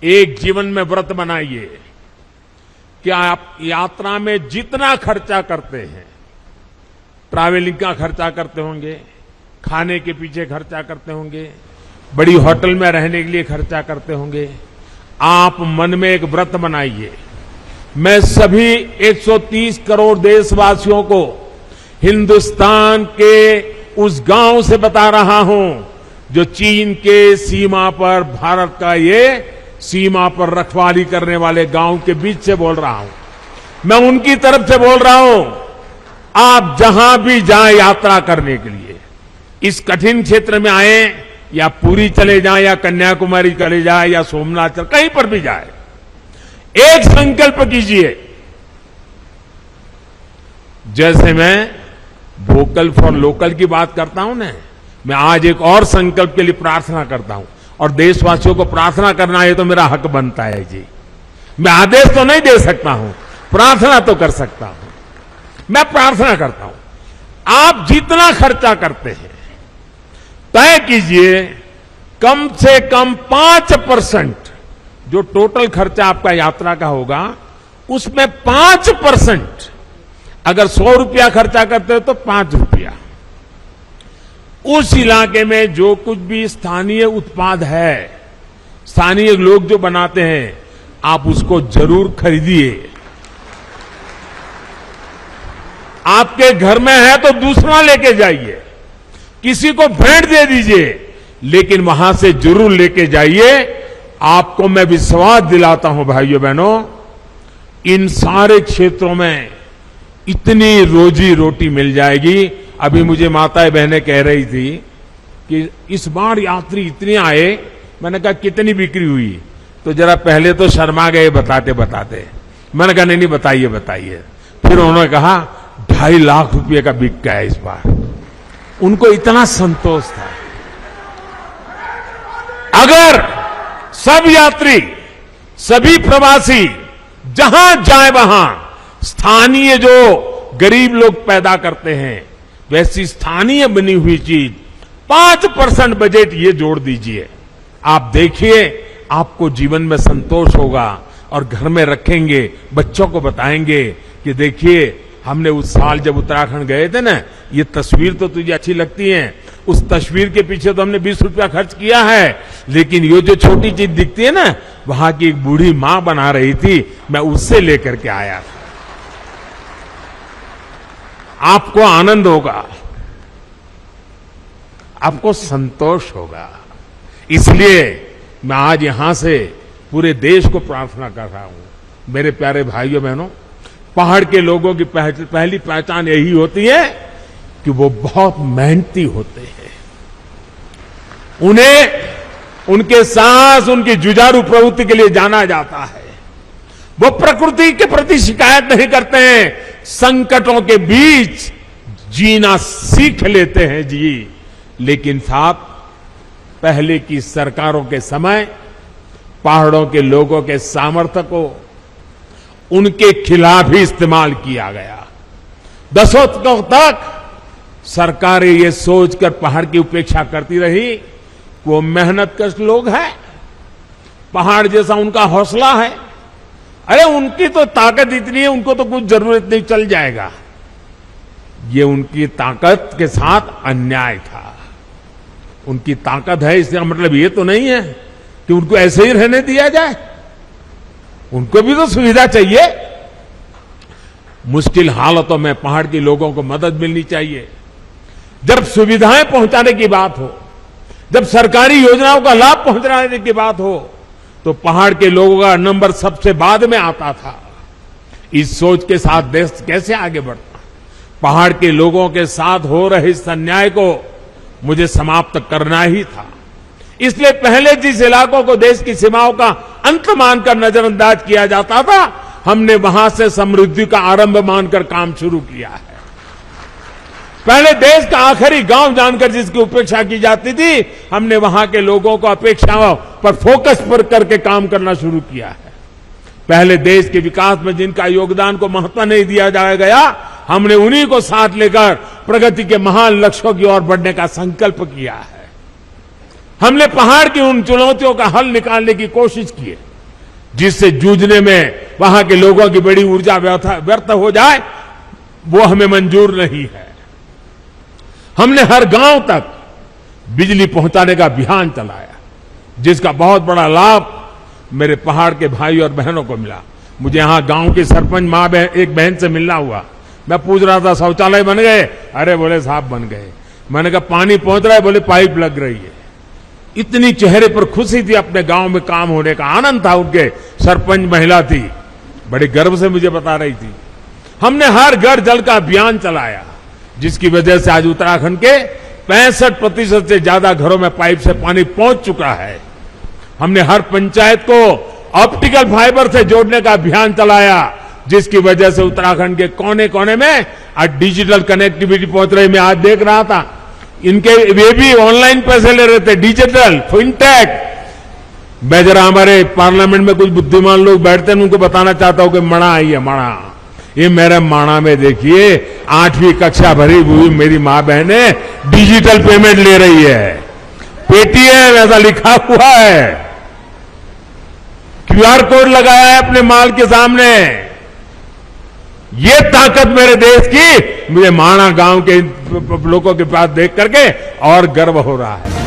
एक जीवन में व्रत बनाइए कि आप यात्रा में जितना खर्चा करते हैं, ट्रैवलिंग का खर्चा करते होंगे, खाने के पीछे खर्चा करते होंगे, बड़ी होटल में रहने के लिए खर्चा करते होंगे, आप मन में एक व्रत बनाइए। मैं सभी 130 करोड़ देशवासियों को हिंदुस्तान के उस गांव से बता रहा हूं जो चीन के सीमा पर भारत का ये सीमा पर रखवाली करने वाले गांव के बीच से बोल रहा हूं। मैं उनकी तरफ से बोल रहा हूं, आप जहां भी जाएं यात्रा करने के लिए, इस कठिन क्षेत्र में आए या पुरी चले जाएं या कन्याकुमारी चले जाएं या सोमनाथ कहीं पर भी जाए, एक संकल्प कीजिए। जैसे मैं वोकल फॉर लोकल की बात करता हूं ना, मैं आज एक और संकल्प के लिए प्रार्थना करता हूं और देशवासियों को प्रार्थना करना है तो मेरा हक बनता है जी। मैं आदेश तो नहीं दे सकता हूं, प्रार्थना तो कर सकता हूं। मैं प्रार्थना करता हूं, आप जितना खर्चा करते हैं तय कीजिए कम से कम 5% जो टोटल खर्चा आपका यात्रा का होगा उसमें 5%, अगर 100 रुपया खर्चा करते हो तो 5 रुपया उस इलाके में जो कुछ भी स्थानीय उत्पाद है, स्थानीय लोग जो बनाते हैं, आप उसको जरूर खरीदिए। आपके घर में है तो दूसरा लेके जाइए, किसी को भेंट दे दीजिए, लेकिन वहां से जरूर लेके जाइए। आपको मैं विश्वास दिलाता हूं भाइयों बहनों, इन सारे क्षेत्रों में इतनी रोजी रोटी मिल जाएगी। अभी मुझे माताएं बहनें कह रही थी कि इस बार यात्री इतने आए, मैंने कहा कितनी बिक्री हुई, तो जरा पहले तो शर्मा गए बताते बताते। मैंने कहा नहीं बताइए बताइए। फिर उन्होंने कहा 2.5 लाख रुपए का बिक गया इस बार। उनको इतना संतोष था। अगर सब यात्री, सभी प्रवासी जहां जाए वहां स्थानीय जो गरीब लोग पैदा करते हैं वैसी स्थानीय बनी हुई चीज 5% बजट ये जोड़ दीजिए, आप देखिए आपको जीवन में संतोष होगा। और घर में रखेंगे, बच्चों को बताएंगे कि देखिए हमने उस साल जब उत्तराखंड गए थे ना, ये तस्वीर तो तुझे अच्छी लगती है, उस तस्वीर के पीछे तो हमने 20 रुपया खर्च किया है, लेकिन ये जो छोटी चीज दिखती है ना, वहां की एक बूढ़ी मां बना रही थी, मैं उससे लेकर के आया था। आपको आनंद होगा, आपको संतोष होगा। इसलिए मैं आज यहां से पूरे देश को प्रार्थना कर रहा हूं, मेरे प्यारे भाइयों बहनों, पहाड़ के लोगों की पहली पहचान यही होती है कि वो बहुत मेहनती होते हैं। उन्हें उनके साहस, उनकी जुझारू प्रवृत्ति के लिए जाना जाता है। वो प्रकृति के प्रति शिकायत नहीं करते हैं, संकटों के बीच जीना सीख लेते हैं जी। लेकिन साहब, पहले की सरकारों के समय पहाड़ों के लोगों के सामर्थ्य को उनके खिलाफ ही इस्तेमाल किया गया। दशकों तक सरकारें ये सोचकर पहाड़ की उपेक्षा करती रही कि वो मेहनतकश लोग हैं, पहाड़ जैसा उनका हौसला है, अरे उनकी तो ताकत इतनी है, उनको तो कुछ जरूरत नहीं, चल जाएगा। ये उनकी ताकत के साथ अन्याय था। उनकी ताकत है इसका मतलब ये तो नहीं है कि उनको ऐसे ही रहने दिया जाए, उनको भी तो सुविधा चाहिए। मुश्किल हालतों में पहाड़ के लोगों को मदद मिलनी चाहिए। जब सुविधाएं पहुंचाने की बात हो, जब सरकारी योजनाओं का लाभ पहुंचाने की बात हो, तो पहाड़ के लोगों का नंबर सबसे बाद में आता था। इस सोच के साथ देश कैसे आगे बढ़ता? पहाड़ के लोगों के साथ हो रहे इस अन्याय को मुझे समाप्त करना ही था। इसलिए पहले जिस इलाकों को देश की सीमाओं का अंत मानकर नजरअंदाज किया जाता था, हमने वहां से समृद्धि का आरंभ मानकर काम शुरू किया है। पहले देश का आखिरी गांव जानकर जिसकी उपेक्षा की जाती थी, हमने वहां के लोगों को अपेक्षाओं पर फोकस पर करके काम करना शुरू किया है। पहले देश के विकास में जिनका योगदान को महत्व नहीं दिया गया, हमने उन्हीं को साथ लेकर प्रगति के महान लक्ष्यों की ओर बढ़ने का संकल्प किया है। हमने पहाड़ की उन चुनौतियों का हल निकालने की कोशिश की है। जिससे जूझने में वहां के लोगों की बड़ी ऊर्जा व्यर्थ हो जाए, वो हमें मंजूर नहीं है। हमने हर गांव तक बिजली पहुंचाने का अभियान चलाया, जिसका बहुत बड़ा लाभ मेरे पहाड़ के भाई और बहनों को मिला। मुझे यहां गांव की सरपंच मां एक बहन से मिलना हुआ। मैं पूछ रहा था शौचालय बन गए? अरे बोले साहब बन गए। मैंने कहा पानी पहुंच रहा है? बोले पाइप लग रही है। इतनी चेहरे पर खुशी थी, अपने गांव में काम होने का आनंद था उनके। सरपंच महिला थी, बड़े गर्व से मुझे बता रही थी। हमने हर घर जल का अभियान चलाया, जिसकी वजह से आज उत्तराखंड के 65% से ज्यादा घरों में पाइप से पानी पहुंच चुका है। हमने हर पंचायत को ऑप्टिकल फाइबर से जोड़ने का अभियान चलाया, जिसकी वजह से उत्तराखंड के कोने कोने में आज डिजिटल कनेक्टिविटी पहुंच रही। मैं आज देख रहा था, इनके वे भी ऑनलाइन पैसे ले रहे थे, डिजिटल फिनटेक। मैं जरा हमारे पार्लियामेंट में कुछ बुद्धिमान लोग बैठते हैं, उनको बताना चाहता हूं कि मणा आई है, मणा। ये मेरे माणा में देखिए 8वीं कक्षा भरी हुई मेरी मां बहने डिजिटल पेमेंट ले रही है। पेटीएम ऐसा लिखा हुआ है, क्यूआर कोड लगाया है अपने माल के सामने। ये ताकत मेरे देश की मुझे माणा गांव के लोगों के पास देख करके और गर्व हो रहा है।